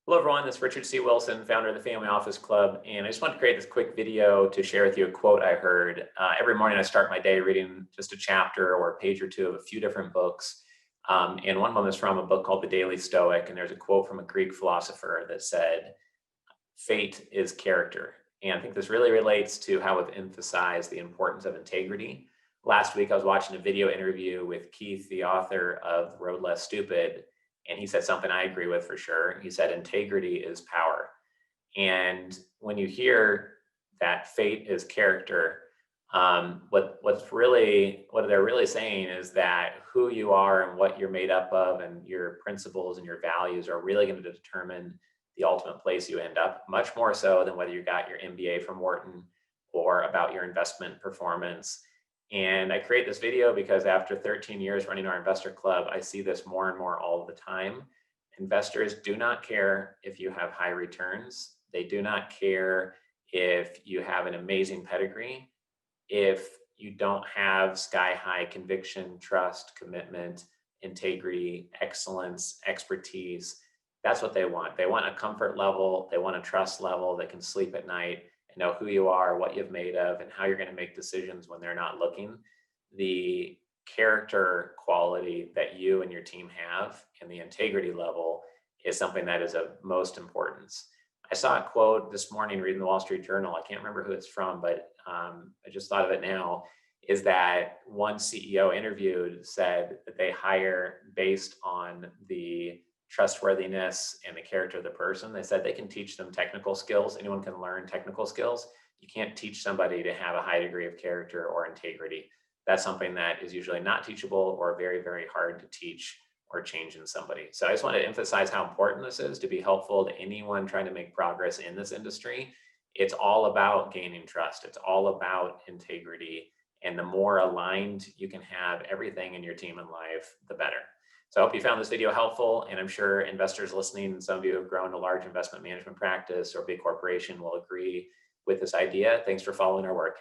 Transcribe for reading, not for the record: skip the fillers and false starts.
Hello everyone, this is Richard C. Wilson, founder of the Family Office Club, and I just wanted to create this quick video to share with you a quote I heard. Every morning I start my day reading just a chapter or a page or two of a few different books, and one of them is from a book called The Daily Stoic, and there's a quote from a Greek philosopher that said, "Fate is character." And I think this really relates to how we've emphasized the importance of integrity. Last week I was watching a video interview with Keith, the author of The Road Less Stupid, and he said something I agree with for sure. He said, integrity is power. And when you hear that fate is character, what they're really saying is that who you are and what you're made up of and your principles and your values are really going to determine the ultimate place you end up, much more so than whether you got your MBA from Wharton or about your investment performance. And I create this video because after 13 years running our investor club, I see this more and more all the time. Investors do not care if you have high returns. They do not care if you have an amazing pedigree. If you don't have sky high conviction, trust, commitment, integrity, excellence, expertise, that's what they want. They want a comfort level. They want a trust level. They can sleep at night and know who you are, what you've made of, and how you're going to make decisions when they're not looking. The character quality that you and your team have and the integrity level is something that is of most importance. I saw a quote this morning reading the Wall Street Journal. I can't remember who it's from, but I just thought of it now. Is that one CEO interviewed said that they hire based on the trustworthiness and the character of the person. They said they can teach them technical skills. Anyone can learn technical skills. You can't teach somebody to have a high degree of character or integrity. That's something that is usually not teachable or very, very hard to teach or change in somebody. So I just want to emphasize how important this is to be helpful to anyone trying to make progress in this industry. It's all about gaining trust. It's all about integrity. And the more aligned you can have everything in your team and life, the better. So I hope you found this video helpful, and I'm sure investors listening, and some of you who have grown a large investment management practice or big corporation will agree with this idea. Thanks for following our work.